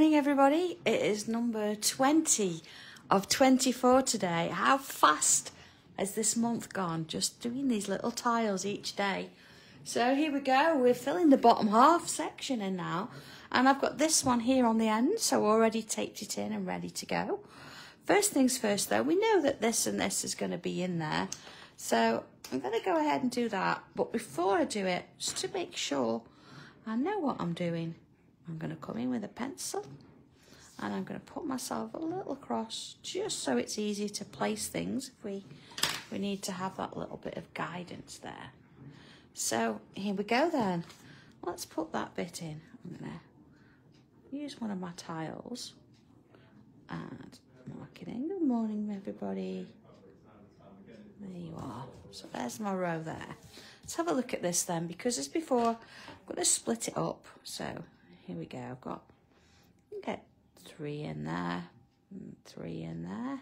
morning, everybody. It is number 20 of 24 today. How fast has this month gone? Just doing these little tiles each day. So here we go. We're filling the bottom half section in now. And I've got this one here on the end, so already taped it in and ready to go. First things first, though, we know that this and this is going to be in there. So I'm going to go ahead and do that. But before I do it, just to make sure I know what I'm doing, I'm going to come in with a pencil and I'm going to put myself a little cross just so it's easier to place things if we need to have that little bit of guidance there. So here we go then. Let's put that bit in. I'm going to use one of my tiles and mark it in. Good morning, everybody. There you are. So there's my row there. Let's have a look at this then, because as before, I'm going to split it up. So here we go. I've got, get 3 in there, 3 in there.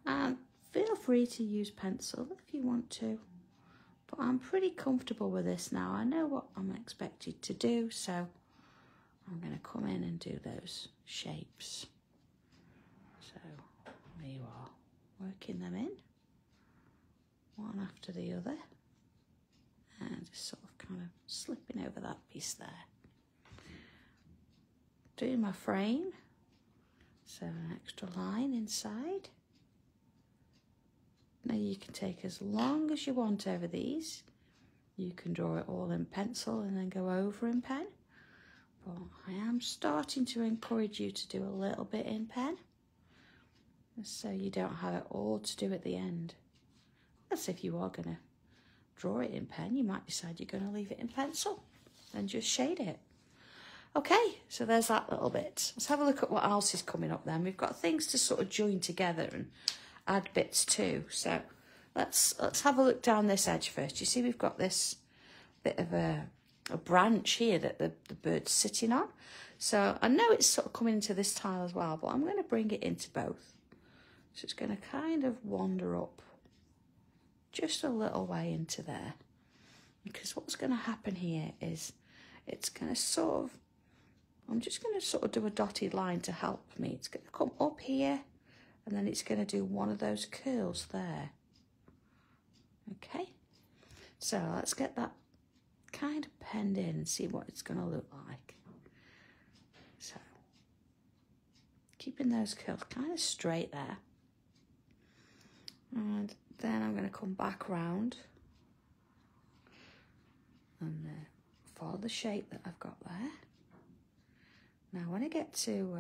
And feel free to use pencil if you want to. But I'm pretty comfortable with this now. I know what I'm expected to do, so I'm going to come in and do those shapes. So there you are, working them in, one after the other, and just sort of kind of slipping over that piece there. Doing my frame, so an extra line inside. Now you can take as long as you want over these. You can draw it all in pencil and then go over in pen. But I am starting to encourage you to do a little bit in pen, so you don't have it all to do at the end. That's if you are going to draw it in pen, you might decide you're going to leave it in pencil and just shade it. Okay, so there's that little bit. Let's have a look at what else is coming up then. We've got things to sort of join together and add bits too. So let's have a look down this edge first. You see we've got this bit of a branch here that the bird's sitting on. So I know it's sort of coming into this tile as well, but I'm going to bring it into both. So it's going to kind of wander up just a little way into there. Because what's going to happen here is it's going to sort of, I'm just going to sort of do a dotted line to help me. It's going to come up here and then it's going to do one of those curls there. Okay, so let's get that kind of penned in and see what it's going to look like. So keeping those curls kind of straight there. And then I'm going to come back round and follow the shape that I've got there. Now when I get to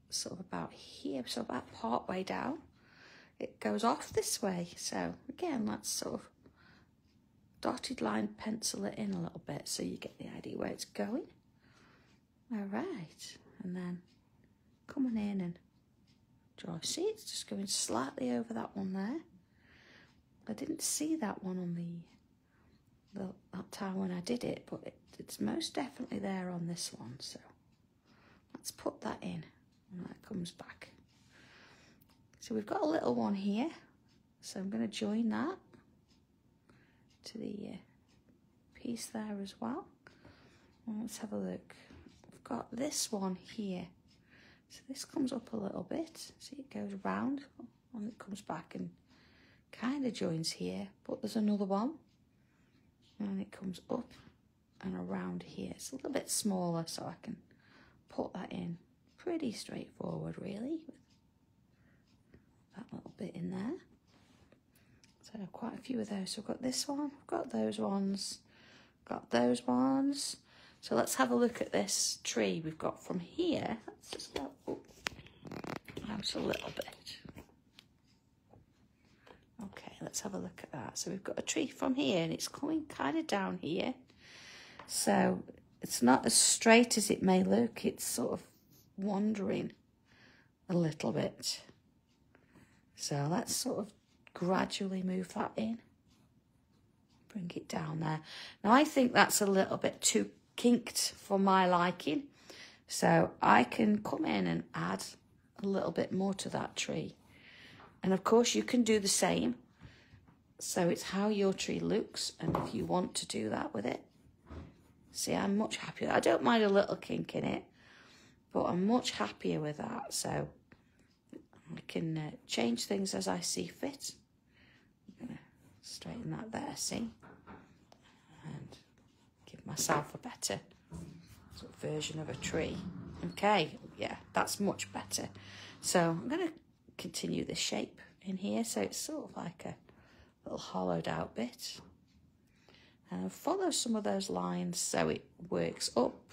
sort of about here, so about part way down, it goes off this way. So again, let's sort of dotted line pencil it in a little bit so you get the idea where it's going. All right, and then coming in and draw. See, it's just going slightly over that one there. I didn't see that one on that tile when I did it, but it's most definitely there on this one. So let's put that in, and that comes back. So we've got a little one here, so I'm going to join that to the piece there as well. And let's have a look. We've got this one here, so this comes up a little bit. See, it goes round and it comes back and kind of joins here, but there's another one and it comes up and around here. It's a little bit smaller, so I can put that in. Pretty straightforward really, with that little bit in there. So quite a few of those. So I've got this one, I've got those ones, got those ones. So let's have a look at this tree we've got from here. Let's just go out a little bit. Okay, let's have a look at that. So we've got a tree from here and it's coming kind of down here. So it's not as straight as it may look. It's sort of wandering a little bit. So let's sort of gradually move that in. Bring it down there. Now I think that's a little bit too kinked for my liking. So I can come in and add a little bit more to that tree. And of course you can do the same. So it's how your tree looks, and if you want to do that with it. See, I'm much happier. I don't mind a little kink in it, but I'm much happier with that, so I can change things as I see fit. I'm going to straighten that there, see? And give myself a better sort of version of a tree. Okay, yeah, that's much better. So I'm going to continue this shape in here, so it's sort of like a little hollowed out bit. And follow some of those lines so it works up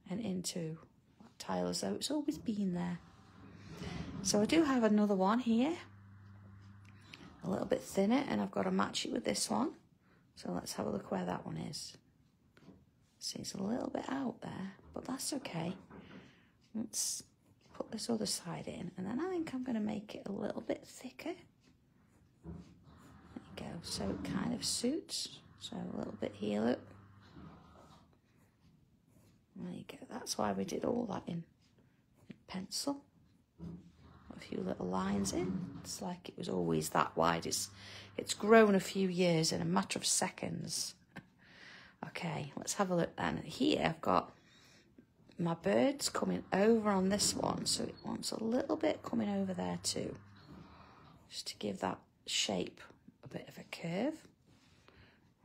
and into that tile as though it's always been there. So I do have another one here, a little bit thinner, and I've got to match it with this one. So let's have a look where that one is. See, it's a little bit out there, but that's okay. Let's put this other side in, and then I think I'm going to make it a little bit thicker. There you go, so it kind of suits. So a little bit here, look. There you go, that's why we did all that in pencil. A few little lines in. It's like it was always that wide. It's grown a few years in a matter of seconds. Okay, let's have a look then. Here I've got my birds coming over on this one, so it wants a little bit coming over there too, just to give that shape a bit of a curve.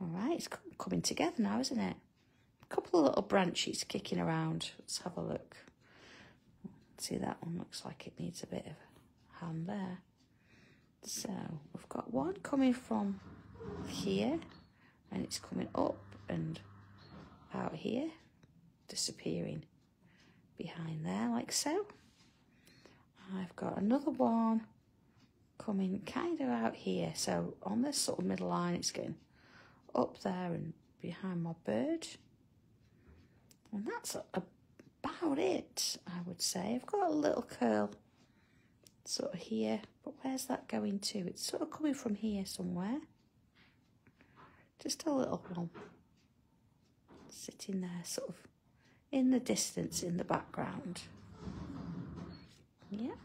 All right, it's coming together now, isn't it? A couple of little branches kicking around. Let's have a look. See, that one looks like it needs a bit of a hand there. So we've got one coming from here, and it's coming up and out here, disappearing behind there like so. I've got another one coming kind of out here, so on this sort of middle line it's going up there and behind my bird, and that's about it, I would say. I've got a little curl sort of here, but where's that going to? It's sort of coming from here somewhere, just a little one sitting there sort of in the distance in the background. Yeah,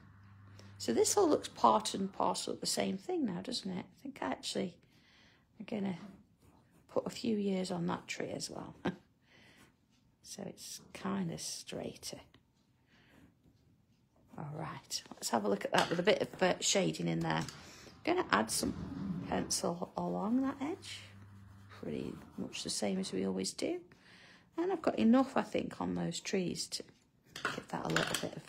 so this all looks part and parcel of the same thing now, doesn't it? I think I'm gonna put a few years on that tree as well. So it's kind of straighter. All right, let's have a look at that with a bit of shading in there. I'm going to add some pencil along that edge, pretty much the same as we always do. And I've got enough, I think, on those trees to give that a little bit of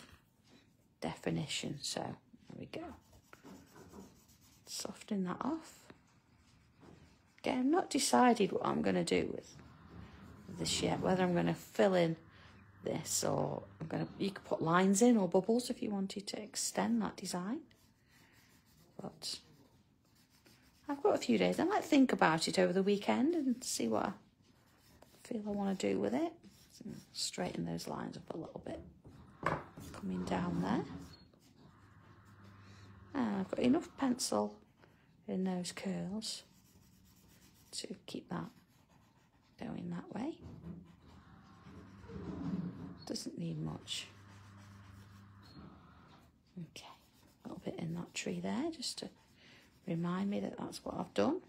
definition. So there we go. Soften that off. Again, I've not decided what I'm going to do with this yet, whether I'm going to fill in this or you could put lines in or bubbles if you wanted to extend that design. But I've got a few days. I might think about it over the weekend and see what I feel I want to do with it. So straighten those lines up a little bit. Coming down there. And I've got enough pencil in those curls to keep that going that way. Doesn't need much. Okay, a little bit in that tree there, just to remind me that that's what I've done.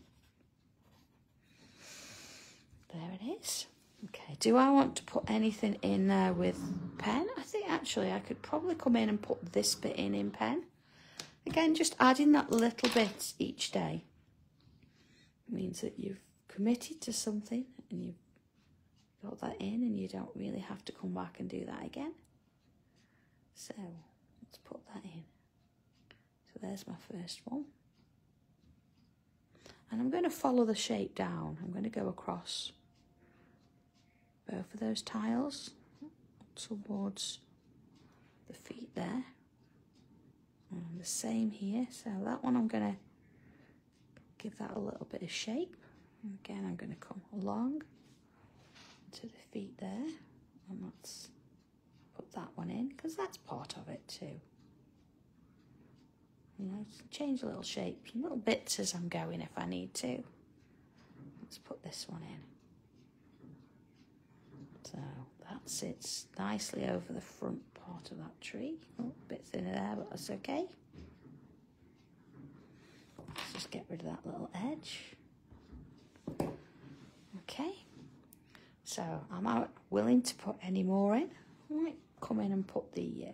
There it is. Okay, do I want to put anything in there with pen? I think actually I could probably come in and put this bit in pen. Again, just adding that little bit each day means that you've committed to something and you've got that in, and you don't really have to come back and do that again. So let's put that in. So there's my first one. And I'm going to follow the shape down. I'm going to go across both of those tiles towards the feet there. And the same here. So that one I'm going to give that a little bit of shape. And again, I'm going to come along to the feet there, and let's put that one in because that's part of it too. You know, change a little shapes, little bits as I'm going if I need to. Let's put this one in. So that sits nicely over the front part of that tree. Oh, a bit thinner there, but that's okay. Let's just get rid of that little edge. Okay. So I'm not willing to put any more in. I might come in and put the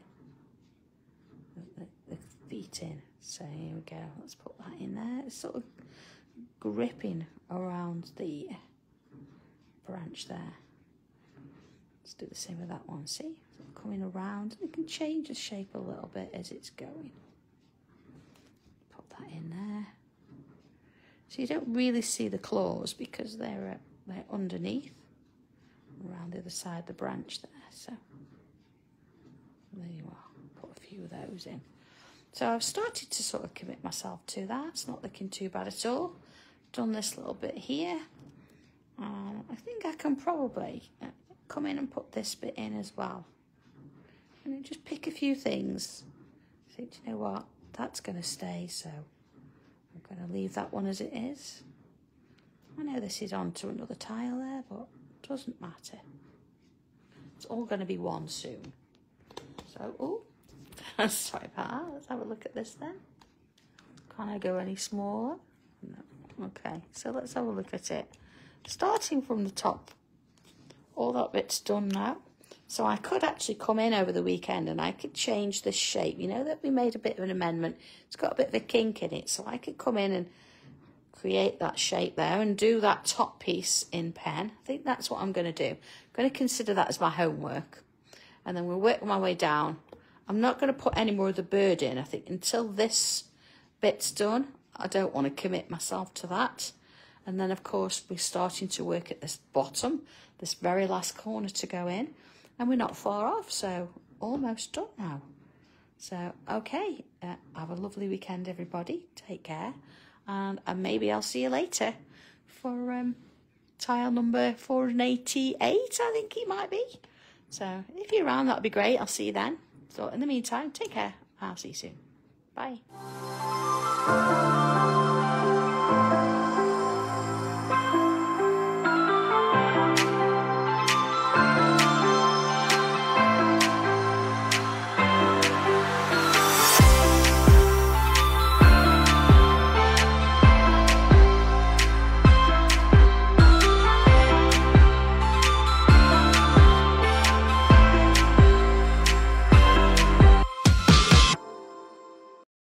feet in. So here we go, let's put that in there. It's sort of gripping around the branch there. Let's do the same with that one, see? So coming around, it can change the shape a little bit as it's going. Put that in there. So you don't really see the claws because they're underneath, around the other side of the branch there. So there you are, put a few of those in. So I've started to sort of commit myself to that. It's not looking too bad at all. Done this little bit here. I think I can probably come in and put this bit in as well. And then just pick a few things. I think, you know what, that's going to stay, so I'm going to leave that one as it is. I know this is onto another tile there, but it doesn't matter. It's all going to be one soon. So, oh, sorry about that. Let's have a look at this then. Can I go any smaller? No. Okay, so let's have a look at it. Starting from the top, all that bit's done now. So I could actually come in over the weekend and I could change the shape. You know that we made a bit of an amendment. It's got a bit of a kink in it, so I could come in and create that shape there and do that top piece in pen. I think that's what I'm going to do. I'm going to consider that as my homework. And then we'll work my way down. I'm not going to put any more of the bird in. I think until this bit's done, I don't want to commit myself to that. And then, of course, we're starting to work at this bottom, this very last corner to go in. And we're not far off, so almost done now. So, okay, have a lovely weekend, everybody. Take care. And maybe I'll see you later for tile number 488, I think it might be. So, if you're around, that'll be great. I'll see you then. So, in the meantime, take care. I'll see you soon. Bye.